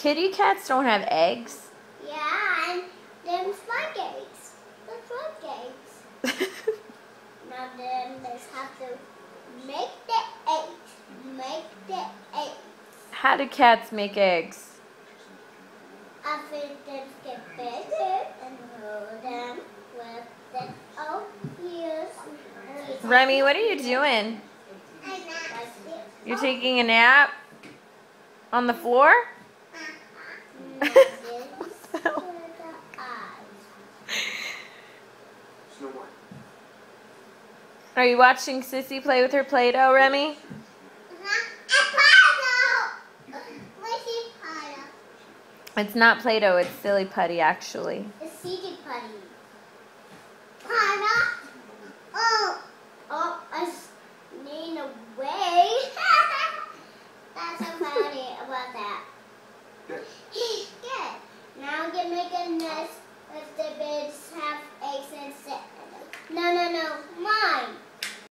kitty cats don't have eggs. Yeah, and them spike eggs. The frog eggs. Now then, they have to make the eggs. Make the eggs. How do cats make eggs? After them get bigger and hold them with the ears. Remy, what are you doing? You're taking a nap on the floor? Are you watching Sissy play with her Play-Doh, Remy? It's not Play-Doh, it's Silly Putty, actually. It's Silly Putty. Oh, I sneaked away. That's so funny about that. Good. Now we can make a nest if the birds have eggs and set. No, mine.